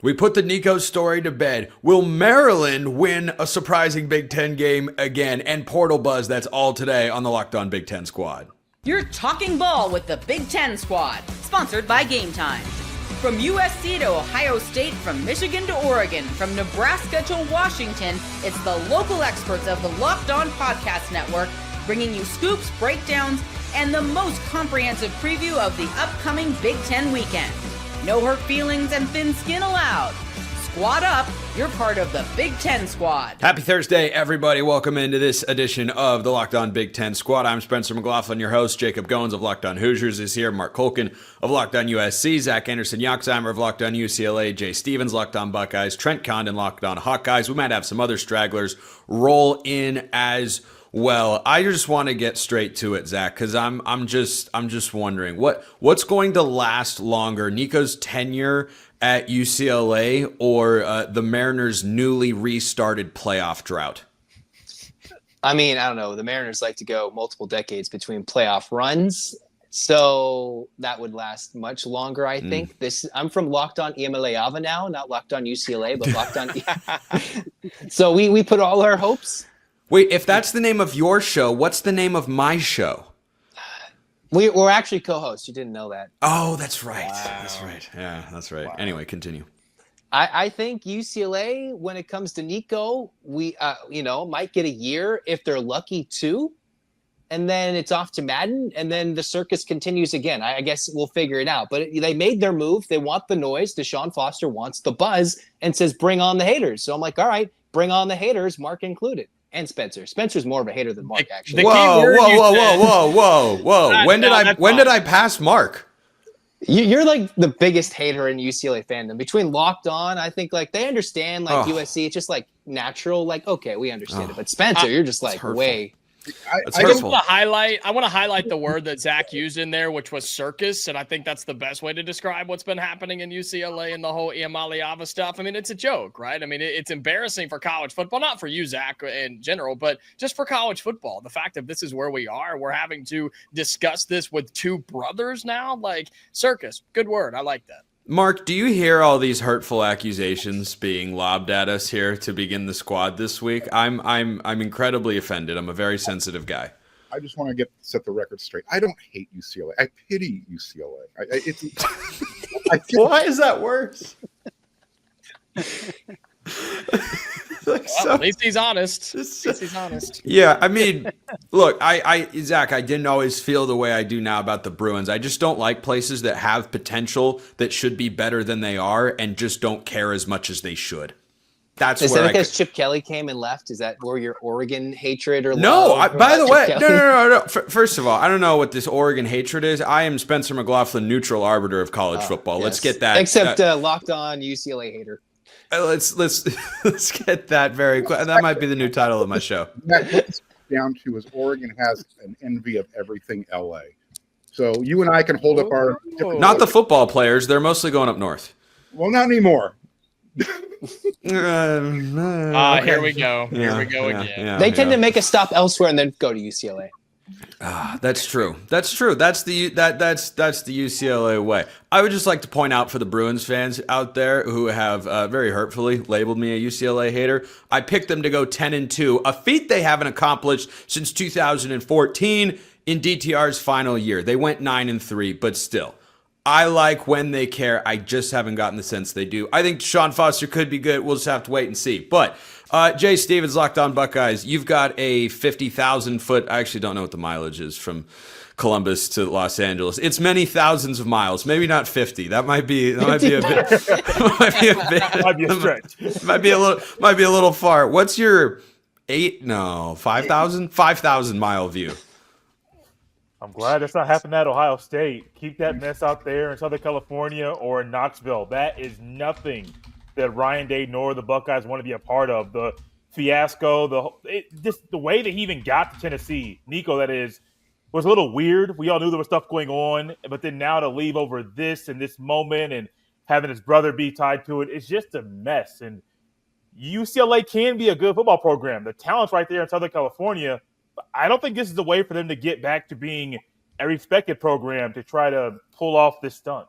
We put the Nico story to bed. Will Maryland win a surprising Big Ten game again? And Portal Buzz, that's all today on the Locked On Big Ten Squad. You're talking ball with the Big Ten Squad, sponsored by Game Time. From USC to Ohio State, from Michigan to Oregon, from Nebraska to Washington, it's the local experts of the Locked On Podcast Network bringing you scoops, breakdowns, and the most comprehensive preview of the upcoming Big Ten weekend. No hurt feelings and thin skin allowed. Squad up, you're part of the Big Ten Squad. Happy Thursday, everybody. Welcome into this edition of the Locked On Big Ten Squad. I'm Spencer McLaughlin, your host. Jacob Goins of Locked On Hoosiers is here. Mark Colkin of Locked On USC. Zach Anderson-Yoxheimer of Locked On UCLA. Jay Stevens, Locked On Buckeyes. Trent Condon, Locked On Hawkeyes. We might have some other stragglers roll in as well. I just want to get straight to it, Zach, because I'm just wondering what's going to last longer, Nico's tenure at UCLA or the Mariners' newly restarted playoff drought? I mean, I don't know. The Mariners like to go multiple decades between playoff runs, so that would last much longer, I think. I'm from Locked On Iamaleava now, not Locked On UCLA, but Locked On. So we put all our hopes. Wait, if that's the name of your show, what's the name of my show? We're actually co-hosts. You didn't know that. Oh, that's right. Wow. That's right. Yeah, that's right. Wow. Anyway, continue. I think UCLA, when it comes to Nico, we might get a year if they're lucky too, and then it's off to Madden, and then the circus continues again. I guess we'll figure it out. But they made their move. They want the noise. Deshaun Foster wants the buzz and says, "Bring on the haters." So I'm like, all right, bring on the haters, Mark included. And Spencer. Spencer's more of a hater than Mark, actually. Whoa. When did I pass Mark? You're like the biggest hater in UCLA fandom. Between Locked On, I think like they understand like USC. It's just like natural. Like, okay, we understand it. But Spencer, you're just like way. I just want to highlight the word that Zach used in there, which was circus, and I think that's the best way to describe what's been happening in UCLA and the whole Iamaleava stuff. I mean, it's a joke, right? I mean, it's embarrassing for college football, not for you, Zach, in general, but just for college football. The fact that this is where we are, we're having to discuss this with two brothers now, like circus. Good word. I like that. Mark, do you hear all these hurtful accusations being lobbed at us here to begin the squad this week? I'm incredibly offended. I'm a very sensitive guy. I just want to set the record straight. I don't hate UCLA. I pity UCLA. Why is that worse? At least he's honest. He's honest. Yeah, I mean, look, Zach, I didn't always feel the way I do now about the Bruins. I just don't like places that have potential that should be better than they are and just don't care as much as they should. Is that because Chip Kelly came and left? Is that where your Oregon hatred or no? By the way, no. First of all, I don't know what this Oregon hatred is. I am Spencer McLaughlin, neutral arbiter of college football. Yes. Let's get that. Except Locked On UCLA hater. Let's get that very quick. That might be the new title of my show. What it's down to is Oregon has an envy of everything LA. So you and I can hold up our not the football players. They're mostly going up north. Well, not anymore. Here we go. Here we go again. They tend to make a stop elsewhere and then go to UCLA. That's true. That's the UCLA way. I would just like to point out for the Bruins fans out there who have very hurtfully labeled me a UCLA hater, I picked them to go 10-2, a feat they haven't accomplished since 2014 in DTR's final year. They went 9-3, but still. I like when they care. I just haven't gotten the sense they do. I think Deshaun Foster could be good. We'll just have to wait and see. But Jay Stevens, Locked On Buckeyes, you've got a 50,000-foot. I actually don't know what the mileage is from Columbus to Los Angeles. It's many thousands of miles. Maybe not 50. That might be a bit. Might be a stretch. Might be a little far. What's your 5,000 mile view? I'm glad that's not happening at Ohio State. Keep that mess out there in Southern California or in Knoxville. That is nothing that Ryan Day nor the Buckeyes want to be a part of. The fiasco, the way that he even got to Tennessee, Nico, that is, was a little weird. We all knew there was stuff going on, but then now to leave over this and this moment and having his brother be tied to it, it's just a mess. And UCLA can be a good football program. The talent's right there in Southern California. I don't think this is the way for them to get back to being a respected program to try to pull off this stunt.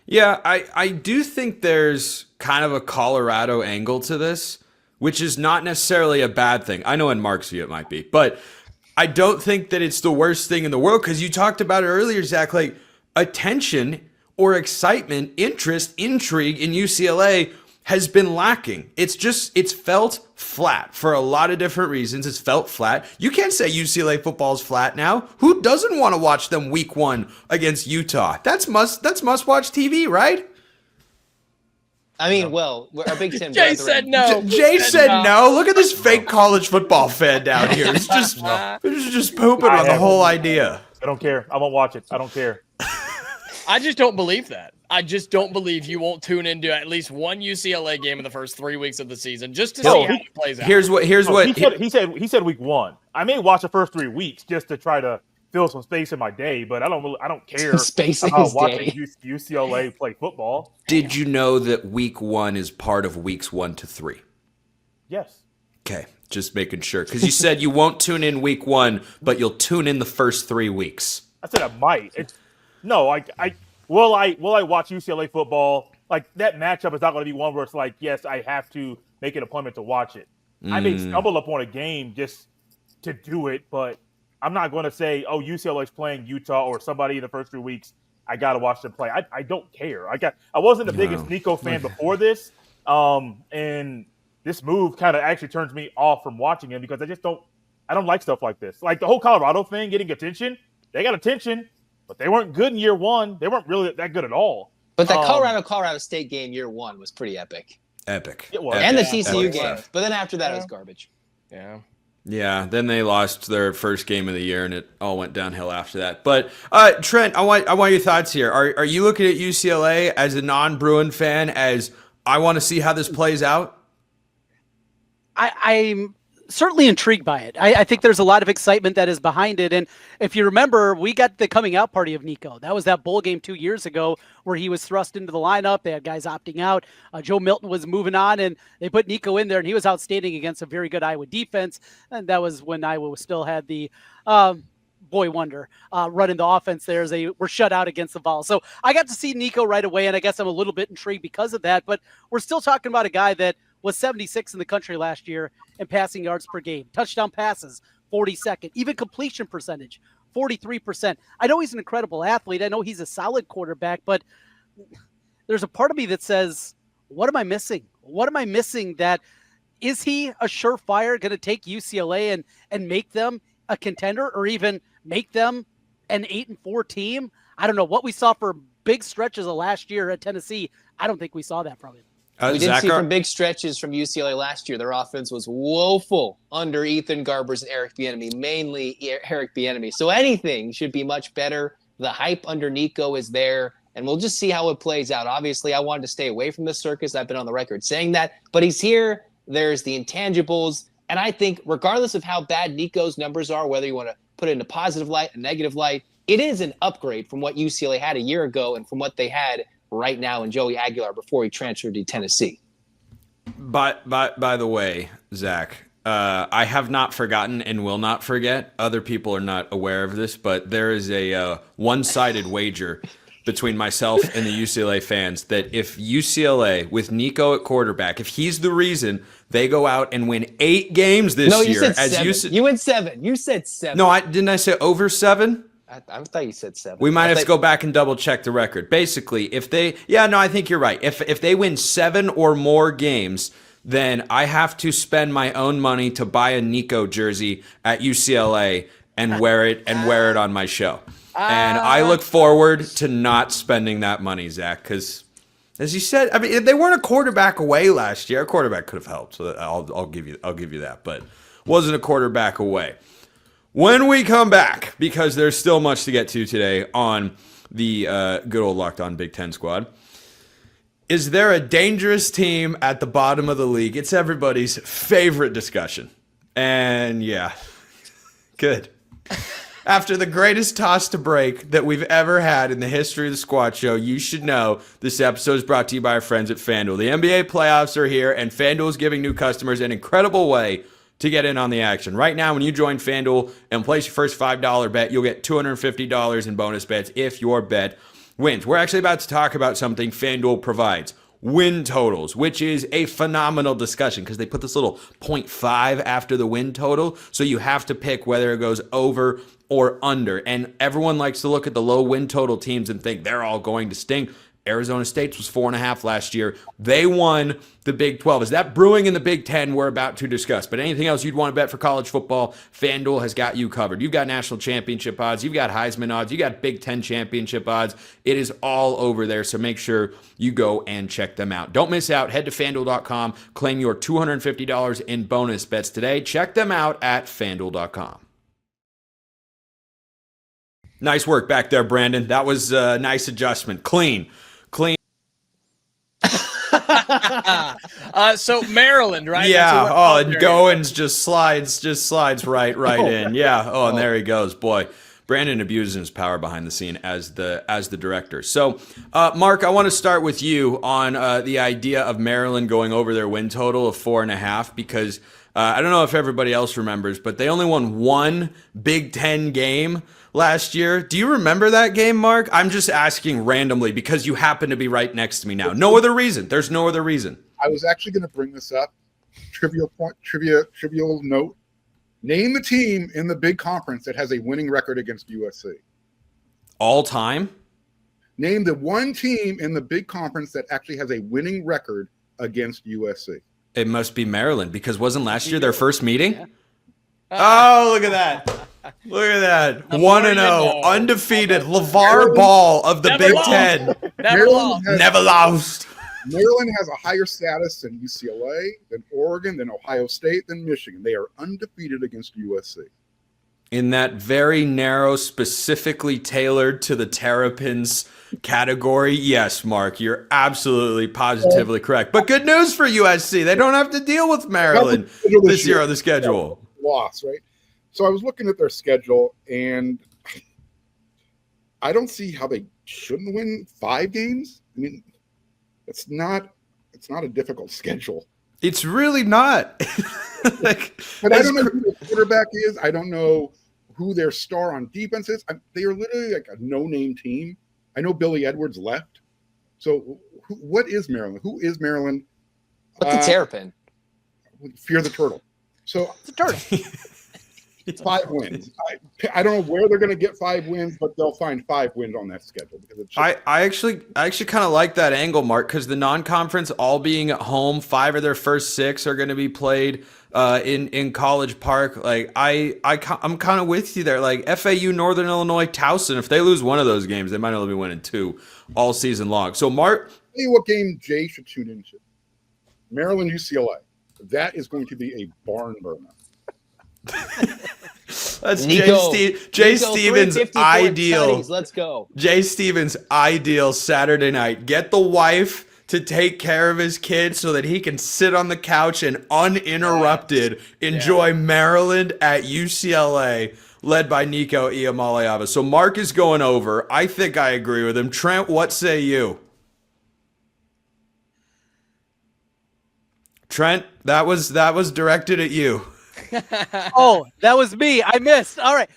Yeah, I do think there's kind of a Colorado angle to this, which is not necessarily a bad thing. I know in Mark's view it might be, but I don't think that it's the worst thing in the world because you talked about it earlier, Zach, like attention or excitement, interest, intrigue in UCLA has been lacking. It's felt flat for a lot of different reasons. It's felt flat. You can't say UCLA football's flat now. Who doesn't want to watch them week 1 against Utah? That's must watch TV, right? I mean, well, our Big Ten Jay brethren- said no. Jay said no. Look at this fake college football fan down here. It's just pooping on the whole idea. I don't care. I won't watch it. I don't care. I just don't believe that. I just don't believe you won't tune into at least one UCLA game in the first 3 weeks of the season just to see how it plays out. Here's what He said week 1. I may watch the first 3 weeks just to try to fill some space in my day, but I don't care Space in about his watching day. UCLA play football. Did you know that week 1 is part of weeks 1 to 3? Yes. Okay, just making sure because you said you won't tune in week 1, but you'll tune in the first 3 weeks. I said I might. Will I watch UCLA football? Like that matchup is not going to be one where it's like, yes, I have to make an appointment to watch it. I may stumble upon a game just to do it, but I'm not going to say, oh, UCLA's playing Utah or somebody in the first 3 weeks. I got to watch them play. I don't care. I wasn't the biggest Nico fan before this, and this move kind of actually turns me off from watching him because I don't like stuff like this. Like the whole Colorado thing getting attention. They got attention, but they weren't good in year 1. They weren't really that good at all. But the Colorado State game year 1 was pretty epic. Epic. It was. And the Epic. TCU Epic game. stuff. But then after that, it was garbage. Yeah. Yeah, then they lost their first game of the year, and it all went downhill after that. But Trent, I want your thoughts here. Are you looking at UCLA as a non-Bruin fan as I want to see how this plays out? I'm certainly intrigued by it. I think there's a lot of excitement that is behind it. And if you remember, we got the coming out party of Nico. That was that bowl game 2 years ago where he was thrust into the lineup. They had guys opting out. Joe Milton was moving on, and they put Nico in there, and he was outstanding against a very good Iowa defense. And that was when Iowa still had the boy wonder running the offense there as they were shut out against the Vols. So I got to see Nico right away, and I guess I'm a little bit intrigued because of that. But we're still talking about a guy that was 76 in the country last year in passing yards per game. Touchdown passes, 42nd. Even completion percentage, 43%. I know he's an incredible athlete. I know he's a solid quarterback, but there's a part of me that says, what am I missing? What am I missing? That is he a surefire going to take UCLA and make them a contender or even make them an 8-4 team? I don't know. What we saw for big stretches of last year at Tennessee, I don't think we saw that from him. We did see from big stretches from UCLA last year. Their offense was woeful under Ethan Garbers and Eric Bieniemy, mainly Eric Bieniemy. So anything should be much better. The hype under Nico is there, and we'll just see how it plays out. Obviously, I wanted to stay away from the circus. I've been on the record saying that, but he's here. There's the intangibles, and I think regardless of how bad Nico's numbers are, whether you want to put it in a positive light, a negative light, it is an upgrade from what UCLA had a year ago and from what they had right now in Joey Aguilar before he transferred to Tennessee. By the way, Zach, I have not forgotten and will not forget. Other people are not aware of this, but there is a one-sided wager between myself and the UCLA fans that if UCLA with Nico at quarterback, if he's the reason they go out and win 8 games this year, you said 7. You went 7. You said 7. No, didn't I say over 7? I thought you said 7. We might have to go back and double check the record. Basically, I think you're right. If they win 7 or more games, then I have to spend my own money to buy a Nico jersey at UCLA and wear it on my show. And I look forward to not spending that money, Zach, because as you said, I mean, they weren't a quarterback away last year. A quarterback could have helped, so I'll give you that, but wasn't a quarterback away. When we come back, because there's still much to get to today on the good old Locked On Big Ten squad, is there a dangerous team at the bottom of the league? It's everybody's favorite discussion. And yeah, good. After the greatest toss to break that we've ever had in the history of the Squad Show, you should know this episode is brought to you by our friends at FanDuel. The NBA playoffs are here, and FanDuel is giving new customers an incredible way to get in on the action. Right now, when you join FanDuel and place your first $5 bet, you'll get $250 in bonus bets if your bet wins. We're actually about to talk about something FanDuel provides. Win totals, which is a phenomenal discussion because they put this little 0.5 after the win total. So you have to pick whether it goes over or under. And everyone likes to look at the low win total teams and think they're all going to stink. Arizona State's was 4.5 last year. They won the Big 12. Is that brewing in the Big 10 we're about to discuss? But anything else you'd want to bet for college football, FanDuel has got you covered. You've got national championship odds. You've got Heisman odds. You got Big 10 championship odds. It is all over there, so make sure you go and check them out. Don't miss out. Head to FanDuel.com. Claim your $250 in bonus bets today. Check them out at FanDuel.com. Nice work back there, Brandon. That was a nice adjustment. Clean. So Maryland, right? Yeah. Oh, and Goins just slides right in. Yeah. Oh, and there he goes. Boy, Brandon abusing his power behind the scene as the director. So, Mark, I want to start with you on the idea of Maryland going over their win total of 4.5 because I don't know if everybody else remembers, but they only won one Big Ten game last year. Do you remember that game, Mark? I'm just asking randomly because you happen to be right next to me now. No other reason. There's no other reason. I was actually going to bring this up. Trivial note. Name the team in the big conference that has a winning record against USC. All time? Name the one team in the big conference that actually has a winning record against USC. It must be Maryland because wasn't last year their first meeting? Yeah. Oh, look at that. Look at that. 1-0, undefeated. LeVar Ball of the Big Ten. Never lost. Maryland has a higher status than UCLA, than Oregon, than Ohio State, than Michigan. They are undefeated against USC. In that very narrow, specifically tailored to the Terrapins category, yes, Mark, you're absolutely positively correct. But good news for USC. They don't have to deal with Maryland this year on the schedule. Loss, right? So I was looking at their schedule, and I don't see how they shouldn't win 5 games. I mean, it's not a difficult schedule. It's really not. But I don't know who the quarterback is. I don't know who their star on defense is. They are literally like a no-name team. I know Billy Edwards left. So what is Maryland? Who is Maryland? What's a terrapin? Fear the turtle. So it's a turtle. 5 wins. I don't know where they're going to get 5 wins, but they'll find 5 wins on that schedule. Because it's I actually kind of like that angle, Mark, because the non-conference all being at home, 5 of their first 6 are going to be played in College Park. Like I'm kind of with you there. Like FAU, Northern Illinois, Towson. If they lose one of those games, they might only be winning 2 all season long. So Mark, tell you what game Jay should tune into. Maryland UCLA. That is going to be a barn burner. That's Jay Stevens' ideal. Studies. Let's go. Jay Stevens' ideal Saturday night. Get the wife to take care of his kids so that he can sit on the couch and uninterrupted enjoy Maryland at UCLA, led by Nico Iamaleava. So Mark is going over. I think I agree with him. Trent, what say you? Trent, that was directed at you. Oh, that was me. I missed. All right.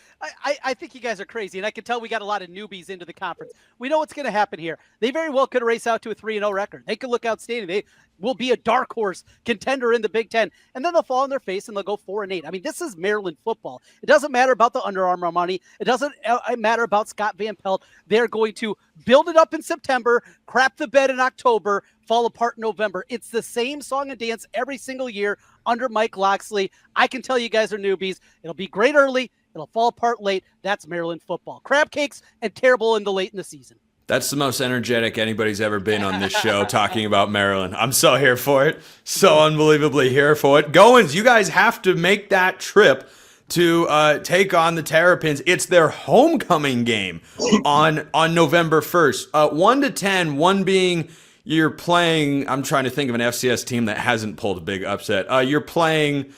I think you guys are crazy, and I can tell we got a lot of newbies into the conference. We know what's going to happen here. They very well could race out to a 3-0 record. They could look outstanding. They will be a dark horse contender in the Big Ten, and then they'll fall on their face and they'll go 4-8. I mean, this is Maryland football. It doesn't matter about the Under Armour money. It doesn't matter about Scott Van Pelt. They're going to build it up in September, crap the bed in October, fall apart in November. It's the same song and dance every single year under Mike Loxley. I can tell you guys are newbies. It'll be great early. It'll fall apart late. That's Maryland football. Crab cakes and terrible in the late in the season. That's the most energetic anybody's ever been on this show talking about Maryland. I'm so here for it. So unbelievably here for it. Goins, you guys have to make that trip to take on the Terrapins. It's their homecoming game on November 1st. 1 to 10, 1 being you're playing, I'm trying to think of an FCS team that hasn't pulled a big upset. You're playing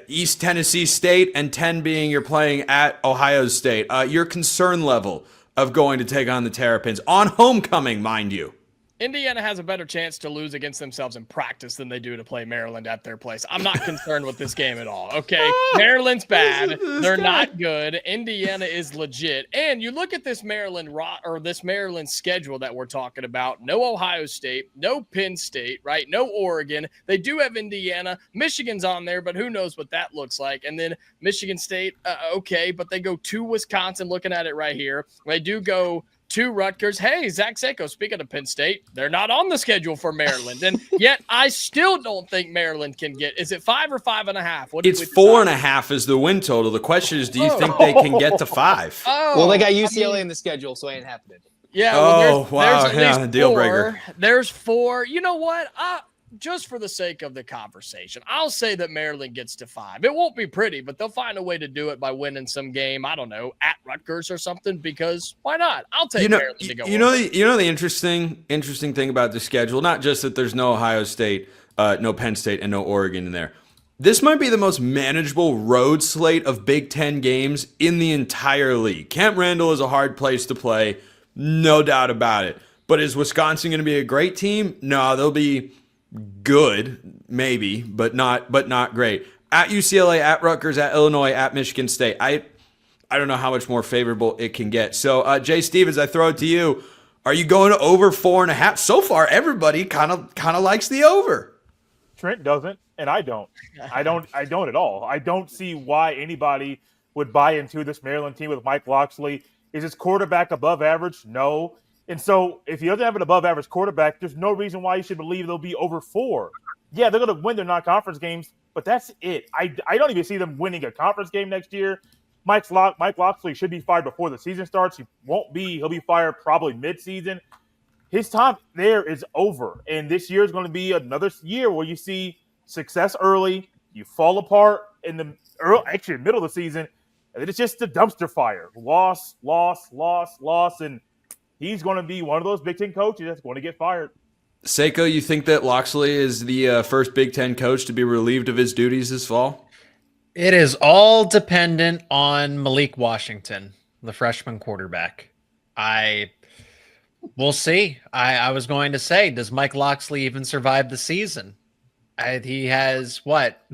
East Tennessee State, and 10 being you're playing at Ohio State. Your concern level of going to take on the Terrapins on homecoming, mind you. Indiana has a better chance to lose against themselves in practice than they do to play Maryland at their place. I'm not concerned with this game at all. Okay. Maryland's bad. They're not good. Indiana is legit. And you look at this Maryland schedule that we're talking about. No Ohio State, no Penn State, right? No Oregon. They do have Indiana. Michigan's on there, but who knows what that looks like. And then Michigan State, okay, but they go to Wisconsin, looking at it right here. They do go to Rutgers. Hey, Zach Seiko, speaking of Penn State, they're not on the schedule for Maryland. And yet I still don't think Maryland can get, is it 5 or 5.5? It's 4.5 is the win total. The question is, do you think they can get to 5? Well, they got UCLA in the schedule, so it ain't happening. Yeah. Well, wow. There's at least Deal 4. breaker. There's 4. You know what? Just for the sake of the conversation, I'll say that Maryland gets to 5. It won't be pretty, but they'll find a way to do it by winning some game. I don't know, at Rutgers or something, because why not? I'll take Maryland to go. You know the interesting thing about the schedule, not just that there's no Ohio State, no Penn State, and no Oregon in there. This might be the most manageable road slate of Big Ten games in the entire league. Camp Randall is a hard place to play, no doubt about it. But is Wisconsin going to be a great team? No, they'll be good, maybe, but not great. At UCLA, at Rutgers, at Illinois, at Michigan State. I don't know how much more favorable it can get. So, Jay Stevens, I throw it to you. Are you going to over 4.5? So far, everybody kind of likes the over. Trent doesn't, and I don't. I don't at all. I don't see why anybody would buy into this Maryland team with Mike Locksley. Is his quarterback above average? No. And so if he doesn't have an above-average quarterback, there's no reason why you should believe they'll be over 4. Yeah, they're going to win their non-conference games, but that's it. I don't even see them winning a conference game next year. Mike Locksley should be fired before the season starts. He won't be. He'll be fired probably mid-season. His time there is over, and this year is going to be another year where you see success early, you fall apart in the middle of the season, and it's just a dumpster fire. Loss, and he's going to be one of those Big Ten coaches that's going to get fired. Seiko, you think that Locksley is the first Big Ten coach to be relieved of his duties this fall? It is all dependent on Malik Washington, the freshman quarterback. We'll see. I was going to say, does Mike Locksley even survive the season? He has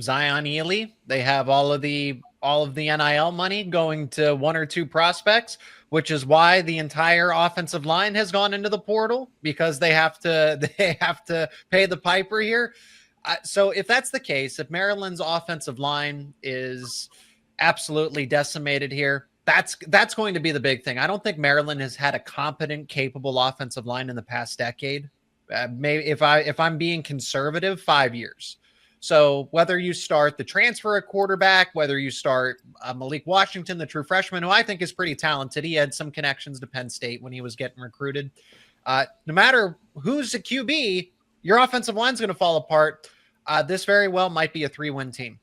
Zion Ely. They have all of the NIL money going to 1 or 2 prospects, which is why the entire offensive line has gone into the portal, because they have to pay the piper here. So if that's the case, if Maryland's offensive line is absolutely decimated here, that's going to be the big thing. I don't think Maryland has had a competent, capable offensive line in the past decade. Maybe if I'm being conservative, 5 years. So whether you start the transfer at quarterback, whether you start Malik Washington, the true freshman, who I think is pretty talented. He had some connections to Penn State when he was getting recruited. No matter who's a QB, your offensive line's going to fall apart. This very well might be a 3-win team.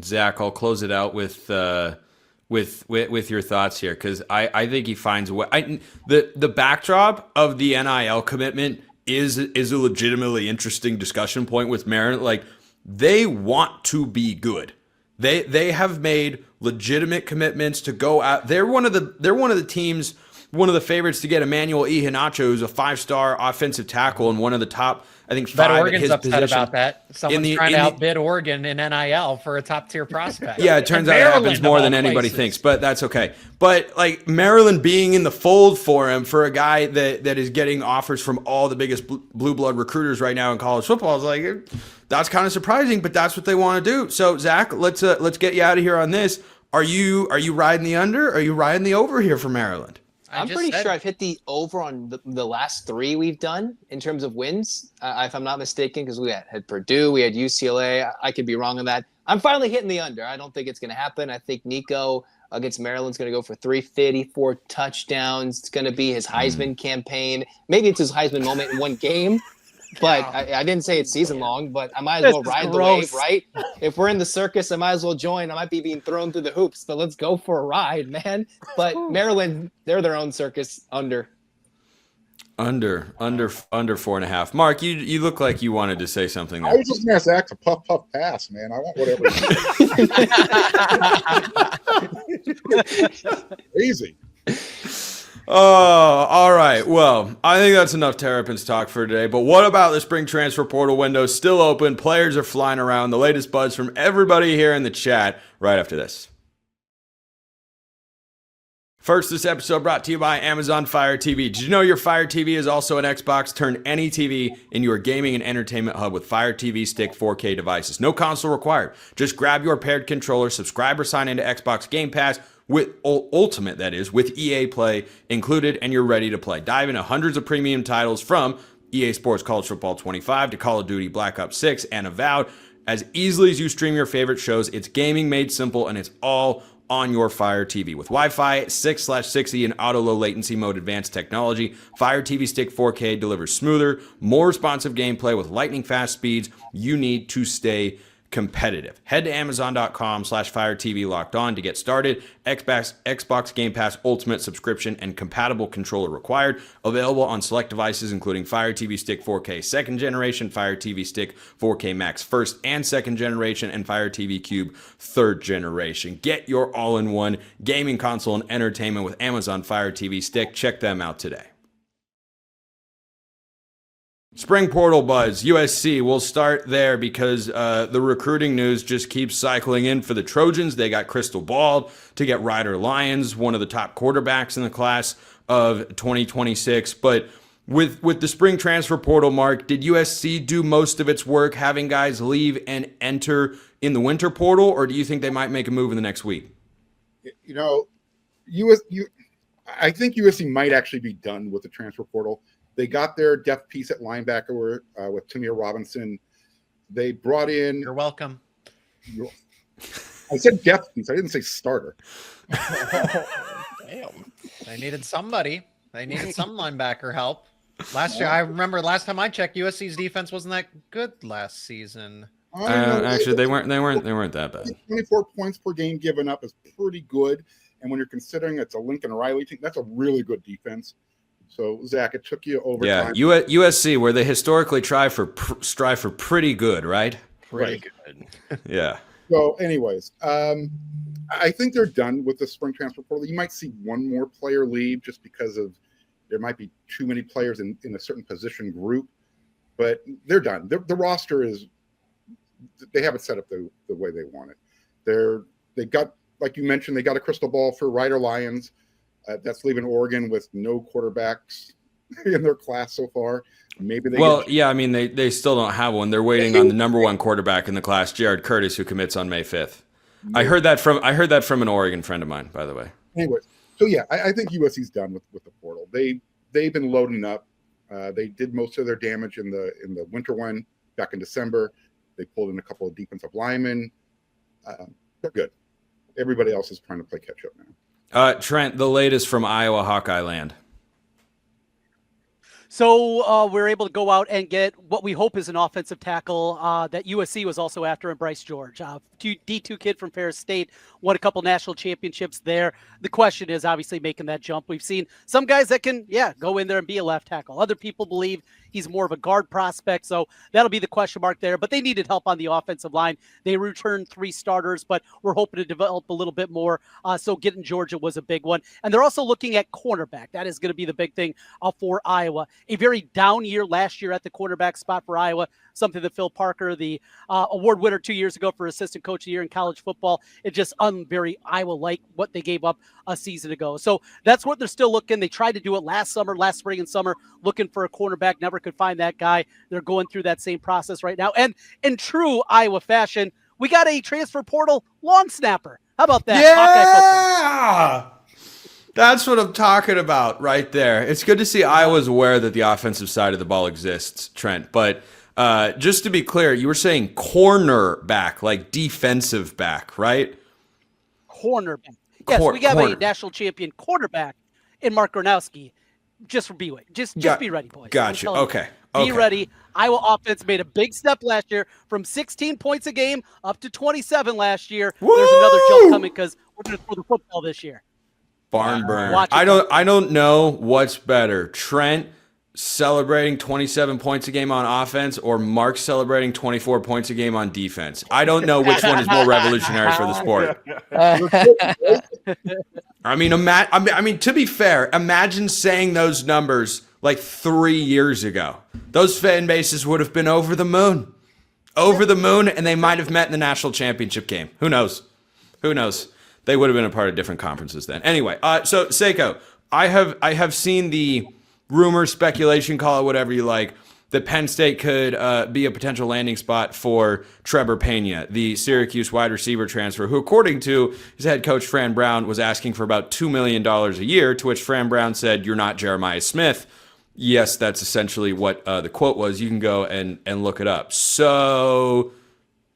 Zach, I'll close it out with your thoughts here, because I think he finds a way. The backdrop of the NIL commitment is a legitimately interesting discussion point with Maryland. Like, they want to be good. They have made legitimate commitments to go out. They're one of the teams, one of the favorites to get Emmanuel Iheanacho, who's a 5-star offensive tackle and one of the top, I think, 5 Oregon's at his upset position. about that. Someone's trying to outbid Oregon in NIL for a top-tier prospect. Yeah, it turns out it happens more than anybody thinks, but that's okay. But like, Maryland being in the fold for him, for a guy that is getting offers from all the biggest blue blood recruiters right now in college football, is like, that's kind of surprising, but that's what they want to do. So Zach, let's get you out of here on this. Are you riding the under? Or are you riding the over here for Maryland? I'm pretty sure I've hit the over on the last 3 we've done in terms of wins, if I'm not mistaken, because we had Purdue, we had UCLA. I could be wrong on that. I'm finally hitting the under. I don't think it's going to happen. I think Nico against Maryland's going to go for 354 touchdowns. It's going to be his Heisman campaign. Maybe it's his Heisman moment in one game. But I didn't say it's season long, but I might as well ride the wave, right? If we're in the circus, I might as well join. I might be being thrown through the hoops, but let's go for a ride, man. But Maryland, they're their own circus. Under 4.5. Mark, you look like you wanted to say something there. I was just going to ask Zach to puff pass, man. I want whatever. Easy. all right. Well, I think that's enough Terrapins talk for today. But what about the spring transfer portal window? Still open. Players are flying around. The latest buzz from everybody here in the chat right after this. First, this episode brought to you by Amazon Fire TV. Did you know your Fire TV is also an Xbox? Turn any TV into your gaming and entertainment hub with Fire TV Stick 4K devices. No console required. Just grab your paired controller, subscribe or sign into Xbox Game Pass with Ultimate, that is, with EA Play included, and you're ready to play. Dive into hundreds of premium titles from EA Sports College Football 25 to Call of Duty Black Ops 6 and Avowed. As easily as you stream your favorite shows, it's gaming made simple, and it's all on your Fire TV. With Wi-Fi 6/6E and auto low latency mode advanced technology, Fire TV Stick 4K delivers smoother, more responsive gameplay with lightning fast speeds you need to stay competitive. Head to Amazon.com/Fire TV Locked On to get started. Xbox Game Pass Ultimate subscription and compatible controller required. Available on select devices including Fire TV Stick 4K 2nd generation, Fire TV Stick 4K Max 1st and 2nd generation, and Fire TV Cube 3rd generation. Get your all-in-one gaming console and entertainment with Amazon Fire TV Stick. Check them out today. Spring portal buzz, USC. We'll start there because the recruiting news just keeps cycling in for the Trojans. They got crystal balled to get Ryder Lyons, one of the top quarterbacks in the class of 2026. But with the spring transfer portal, Mark, did USC do most of its work having guys leave and enter in the winter portal, or do you think they might make a move in the next week? You know, I think USC might actually be done with the transfer portal. They got their depth piece at linebacker with Tamir Robinson. They brought in. You're welcome. I said depth piece. I didn't say starter. Damn. They needed somebody. They needed some linebacker help. Last year, I remember last time I checked, USC's defense wasn't that good last season. Actually, they weren't that bad. 24 points per game given up is pretty good, and when you're considering it's a Lincoln Riley team, that's a really good defense. So, Zach, it took you over time. USC, where they historically strive for pretty good, right? Pretty good. Yeah. So, anyways, I think they're done with the spring transfer portal. You might see one more player leave just because of there might be too many players in a certain position group, but they're done. The roster is they have it set up the way they want it. They got, like you mentioned, they got a crystal ball for Ryder Lyons. That's leaving Oregon with no quarterbacks in their class so far. Maybe they. Well, yeah, I mean they still don't have one. They're waiting on the number one quarterback in the class, Jared Curtis, who commits on May 5th. I heard that from an Oregon friend of mine, by the way. Anyways, so yeah, I think USC's done with the portal. They've been loading up. They did most of their damage in the winter one back in December. They pulled in a couple of defensive linemen. They're good. Everybody else is trying to play catch up now. Trent, the latest from Iowa Hawkeye land. So we're able to go out and get what we hope is an offensive tackle that USC was also after in Bryce George. D2 kid from Ferris State, won a couple national championships there. The question is obviously making that jump. We've seen some guys that can, go in there and be a left tackle. Other people believe he's more of a guard prospect, so that'll be the question mark there. But they needed help on the offensive line. They returned 3 starters, but we're hoping to develop a little bit more. So getting Georgia was a big one. And they're also looking at cornerback. That is going to be the big thing for Iowa. A very down year last year at the quarterback spot for Iowa, something that Phil Parker, the award winner 2 years ago for assistant coach of the year in college football, it just very Iowa-like what they gave up a season ago. So that's what they're still looking. They tried to do it last spring and summer, looking for a cornerback, never could find that guy. They're going through that same process right now. And in true Iowa fashion, we got a transfer portal long snapper. How about that? Yeah! That's what I'm talking about right there. It's good to see Iowa's aware that the offensive side of the ball exists, Trent. But just to be clear, you were saying cornerback, like defensive back, right? Cornerback. Yes, we have a national champion quarterback in Mark Gronowski. Just be ready, boys. Gotcha. Okay. Be ready. Iowa offense made a big step last year from 16 points a game up to 27 last year. Woo! There's another jump coming because we're going to throw the football this year. Barn burn. I don't know what's better. Trent celebrating 27 points a game on offense or Mark celebrating 24 points a game on defense. I don't know which one is more revolutionary for the sport. I mean, to be fair, imagine saying those numbers like 3 years ago. Those fan bases would have been over the moon. Over the moon, and they might have met in the national championship game. Who knows? Who knows? They would have been a part of different conferences then. Anyway, so Seiko, I have seen the rumor, speculation, call it whatever you like, that Penn State could be a potential landing spot for Trevor Pena, the Syracuse wide receiver transfer, who, according to his head coach, Fran Brown, was asking for about $2 million a year, to which Fran Brown said, "You're not Jeremiah Smith." Yes, that's essentially what the quote was. You can go and look it up. So,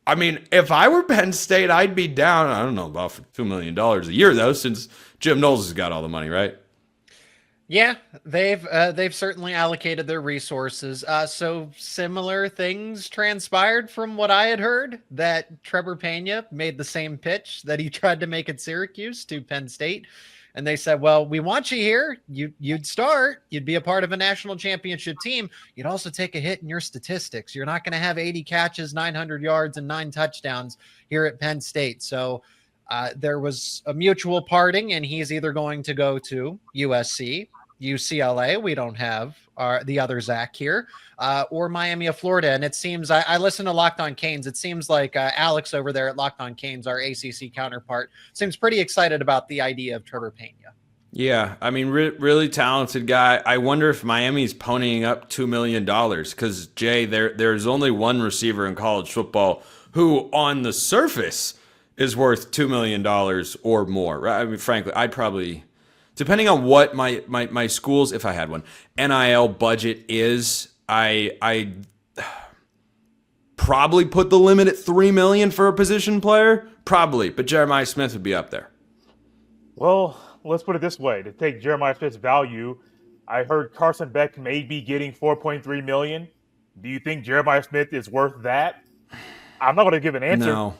I mean, if I were Penn State, I'd be down. I don't know about for $2 million a year, though, since Jim Knowles has got all the money, right? Yeah, they've certainly allocated their resources. So similar things transpired from what I had heard, that Trevor Pena made the same pitch that he tried to make at Syracuse to Penn State. And they said, well, we want you here. You'd start. You'd be a part of a national championship team. You'd also take a hit in your statistics. You're not going to have 80 catches, 900 yards, and 9 touchdowns here at Penn State. So there was a mutual parting, and he's either going to go to USC, UCLA, we don't have the other Zach here, or Miami of Florida. And it seems, I listen to Locked On Canes, it seems like Alex over there at Locked On Canes, our ACC counterpart, seems pretty excited about the idea of Trevor Pena. Yeah, I mean, really talented guy. I wonder if Miami's ponying up $2 million, because, Jay, there's only one receiver in college football who, on the surface, is worth $2 million or more. Right? I mean, frankly, I'd probably... Depending on what my school's, if I had one, NIL budget is, I probably put the limit at $3 million for a position player, probably. But Jeremiah Smith would be up there. Well, let's put it this way: to take Jeremiah Smith's value, I heard Carson Beck may be getting $4.3 million. Do you think Jeremiah Smith is worth that? I'm not going to give an answer. No,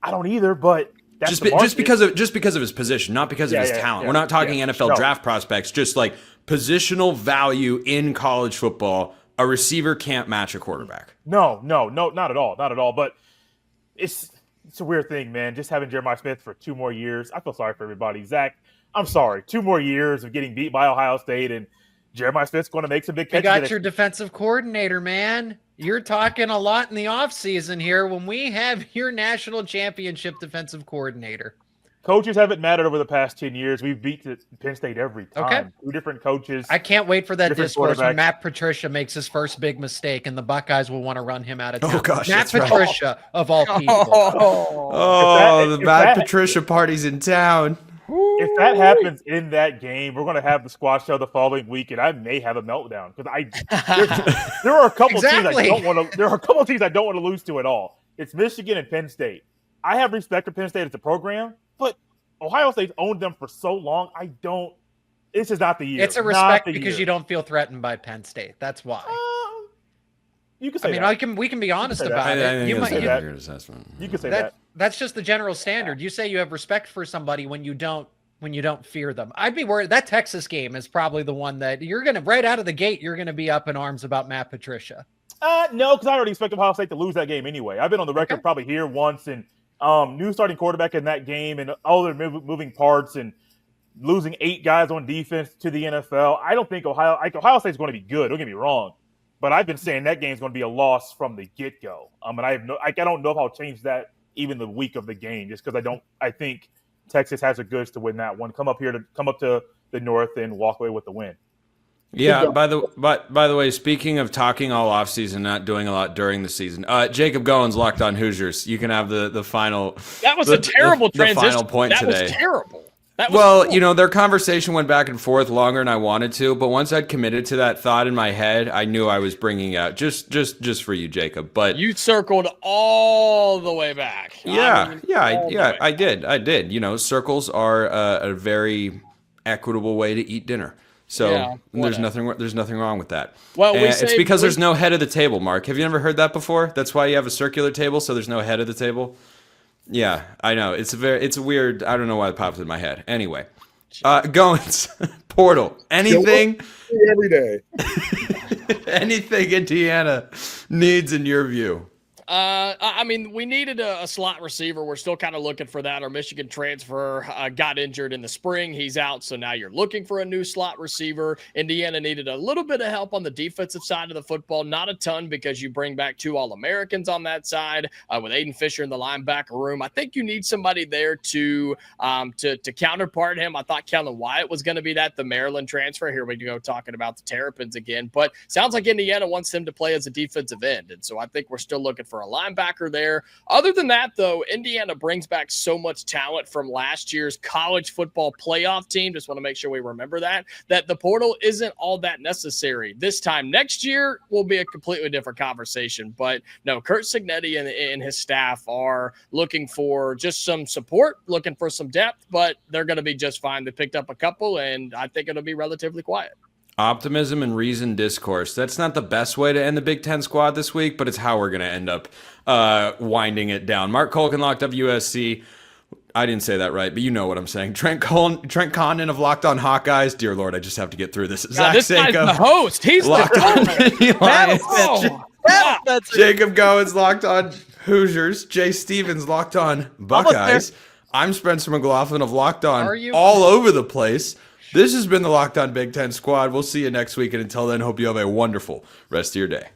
I don't either, but. Just because of his position, not because of his talent. We're not talking NFL draft prospects, just like positional value in college football. A receiver can't match a quarterback. No, not at all. But it's a weird thing, man. Just having Jeremiah Smith for 2 more years. I feel sorry for everybody. Zach, I'm sorry. 2 more years of getting beat by Ohio State, and Jeremiah Smith's going to make some big catches. You got your defensive coordinator, man. You're talking a lot in the offseason here when we have your national championship defensive coordinator. Coaches haven't mattered over the past 10 years. We've beat Penn State every time. Okay. 2 different coaches. I can't wait for that discourse when Matt Patricia makes his first big mistake and the Buckeyes will want to run him out of town. Oh, gosh, Matt Patricia, of all people. The Matt Patricia party's in town. If that happens in that game, we're going to have the squad show the following week, and I may have a meltdown because there are a couple teams I don't want to. There are a couple teams I don't want to lose to at all. It's Michigan and Penn State. I have respect for Penn State as a program, but Ohio State's owned them for so long. I don't. This is not the year. It's a respect because you don't feel threatened by Penn State. That's why. You can say that. We can be honest about it. You can say that. That's just the general standard. You say you have respect for somebody when you don't fear them. I'd be worried. That Texas game is probably the one that you're going to, right out of the gate, you're going to be up in arms about Matt Patricia. No, because I already expect Ohio State to lose that game anyway. I've been on the record probably here once, and new starting quarterback in that game and all their moving parts and losing 8 guys on defense to the NFL. I don't think Ohio State's going to be good. Don't get me wrong. But I've been saying that game's going to be a loss from the get-go. And I don't know if I'll change that even the week of the game, just because I think Texas has the goods to win that one. Come up to the north and walk away with the win. Yeah. By the way, speaking of talking all offseason, not doing a lot during the season, Jacob Goins, Locked On Hoosiers. You can have the final. That was a terrible transition. The final point today. That was terrible. Their conversation went back and forth longer than I wanted to, but once I'd committed to that thought in my head, I knew I was bringing out just for you, Jacob. But you circled all the way back. I did. Circles are a very equitable way to eat dinner. So there's nothing wrong with that. Well, it's because there's no head of the table, Mark. Have you ever heard that before? That's why you have a circular table, so there's no head of the table. Yeah, I know. It's a weird. I don't know why it pops in my head. Anyway, Goins, Portal. Anything every day. Anything Indiana needs in your view? I mean, we needed a slot receiver. We're still kind of looking for that. Our Michigan transfer got injured in the spring. He's out, so now you're looking for a new slot receiver. Indiana needed a little bit of help on the defensive side of the football. Not a ton because you bring back 2 All-Americans on that side with Aiden Fisher in the linebacker room. I think you need somebody there to counterpart him. I thought Kellen Wyatt was going to be that, the Maryland transfer. Here we go talking about the Terrapins again. But sounds like Indiana wants him to play as a defensive end, and so I think we're still looking for a linebacker there. Other than that, though, Indiana brings back so much talent from last year's college football playoff team. Just want to make sure we remember that the portal isn't all that necessary. This time next year will be a completely different conversation. But no, Kurt Cignetti and his staff are looking for just some support, looking for some depth, but they're going to be just fine. They picked up a couple, and I think it'll be relatively quiet. Optimism and reasoned discourse. That's not the best way to end the Big Ten squad this week, but it's how we're going to end up winding it down. Mark Colkin locked up USC. I didn't say that right, but you know what I'm saying. Trent Condon of Locked On Hawkeyes. Dear Lord, I just have to get through this. God, this guy's the host. He's Locked the Lions. Jacob Goins Locked On Hoosiers. Jay Stevens Locked On Buckeyes. I'm Spencer McLaughlin of Locked On all over the place. This has been the Locked On Big Ten Squad. We'll see you next week, and until then, hope you have a wonderful rest of your day.